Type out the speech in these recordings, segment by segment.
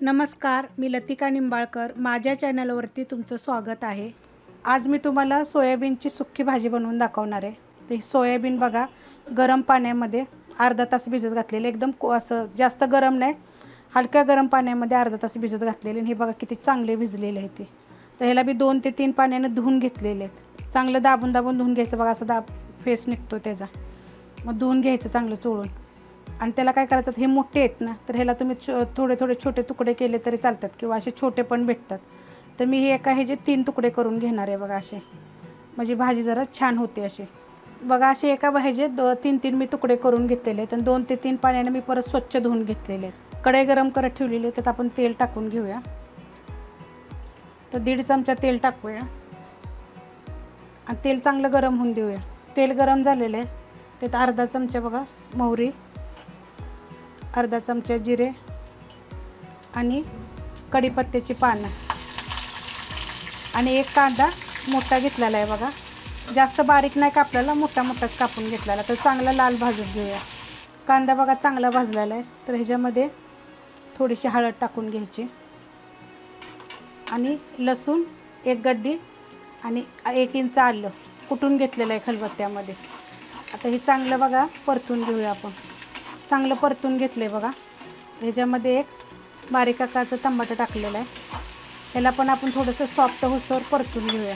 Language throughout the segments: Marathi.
नमस्कार, मी लतिका निंबाळकर. माझ्या चॅनलवरती तुमचं स्वागत आहे. आज मी तुम्हाला सोयाबीनची सुक्की भाजी बनवून दाखवणार आहे. ते सोयाबीन बघा, गरम पाण्यामध्ये अर्धा तास भिजत घातलेले, एकदम असं जास्त गरम नाही, हलक्या गरम पाण्यामध्ये अर्धा तास भिजत घातलेले. हे बघा किती चांगले भिजलेले आहेत ते. तर ह्याला बी 2 ते 3 पाण्याने धुवून घेतलेले आहेत. चांगलं दाबून दाबून धुवून घ्यायचं बघा, असं फेस निघतो त्याचा. मग धुवून घ्यायचं चांगलं चोळून. आणि त्याला काय करायचं, हे मोठे आहेत ना, तर ह्याला तुम्ही थोडे थोडे छोटे तुकडे केले तरी चालतात, किंवा असे छोटे पण भेटतात. तर मी हे एका ह्याचे 3 तुकडे करून घेणार आहे बघा असे, म्हणजे भाजी जरा छान होते असे. बघा असे एका ह्याचे 3-3 मी तुकडे करून घेतलेले आहेत. आणि 2 ते 3 पाण्याने मी परत स्वच्छ धुवून घेतलेले आहेत. कढई गरम करत ठेवलेली आहे, त्यात आपण तेल टाकून घेऊया. तर 1.5 चमचा तेल टाकूया आणि तेल चांगलं गरम होऊन देऊया. तेल गरम झालेलं आहे, त्यात अर्धा चमचा बघा मोहरी, अर्धा चमचा जिरे आणि कढीपत्त्याची पानं आणि एक कांदा मोठा घेतलेला आहे बघा. जास्त बारीक नाही कापलेला, मोठा मोठाच कापून घेतलेला. तर चांगला लाल भाजून घेऊया. कांदा बघा चांगला भाजलेला आहे. तर ह्याच्यामध्ये थोडीशी हळद टाकून घ्यायची आणि लसूण 1 गड्डी आणि 1 इंच आलं कुटून घेतलेलं आहे खलबत्त्यामध्ये. आता हे चांगलं बघा परतून घेऊया आपण. चांगलं परतून घेतलं आहे बघा. ह्याच्यामध्ये एक बारीक आकाराचं टमाटर टाकलेलं आहे. ह्याला पण आपण थोडंसं सॉफ्ट होस्तोवर परतून घेऊया.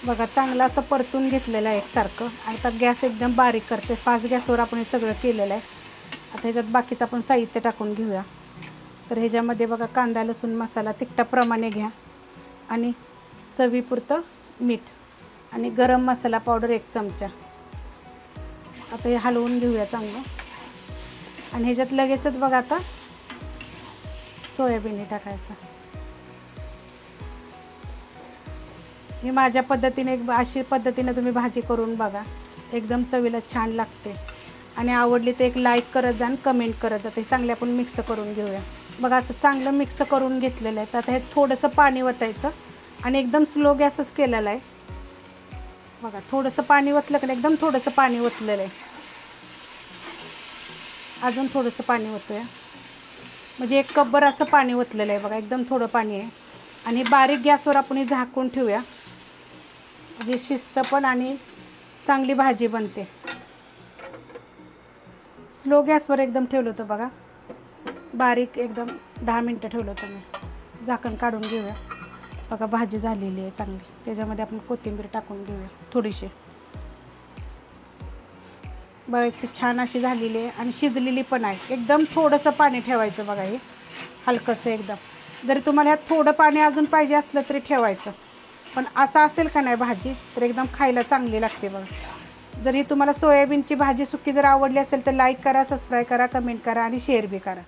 बघा चांगलं असं परतून घेतलेलं आहे एकसारखं. आता गॅस एकदम बारीक करते, फास्ट गॅसवर आपण हे सगळं केलेलं आहे. आता ह्याच्यात बाकीचं आपण साहित्य टाकून घेऊया. तर ह्याच्यामध्ये बघा कांदा लसूण मसाला तिखटाप्रमाणे घ्या आणि चवीपुरतं मीठ आणि गरम मसाला पावडर 1 चमचा. आता हे हलवून घेऊया चांगलं. आणि ह्याच्यात लगेचच बघा आता सोयाबीन टाकायचं. मी माझ्या पद्धतीने अशी पद्धतीने तुम्ही भाजी करून बघा, एकदम चवीला छान लागते. आणि आवडली तर एक लाईक करत जा आणि कमेंट करत जा. ते चांगले आपण मिक्स करून घेऊया. बघा असं चांगलं मिक्स करून घेतलेलं आहे. तर आता हे थोडंसं पाणी ओतायचं आणि एकदम स्लो गॅसच केलेला आहे बघा. थोडंसं पाणी ओतलं की एकदम थोडंसं पाणी ओतलेलं आहे. अजून थोडंसं पाणी ओतूया, म्हणजे 1 कपभर असं पाणी ओतलेलं आहे बघा. एकदम थोडं पाणी आहे. आणि बारीक गॅसवर आपण हे झाकून ठेवूया, म्हणजे शिस्त पण आणि चांगली भाजी बनते. स्लो गॅसवर एकदम ठेवलं होतं बघा, बारीक एकदम 10 मिनटं ठेवलं होतं मी. झाकण काढून घेऊया. बघा भाजी झालेली आहे चांगली. त्याच्यामध्ये आपण कोथिंबीर टाकून घेऊया थोडीशी. बघा ती छान अशी झालेली आहे आणि शिजलेली पण आहे. एकदम थोडंसं पाणी ठेवायचं बघा, हे हलकंसं एकदम. जरी तुम्हाला ह्यात थोडं पाणी अजून पाहिजे असलं तरी ठेवायचं. पण असं असेल का नाही भाजी, तर एकदम खायला चांगली लागते बघा. जरी तुम्हाला सोयाबीनची भाजी सुक्की जर आवडली असेल तर लाईक करा, सबस्क्राईब करा, कमेंट करा आणि शेअर बी करा.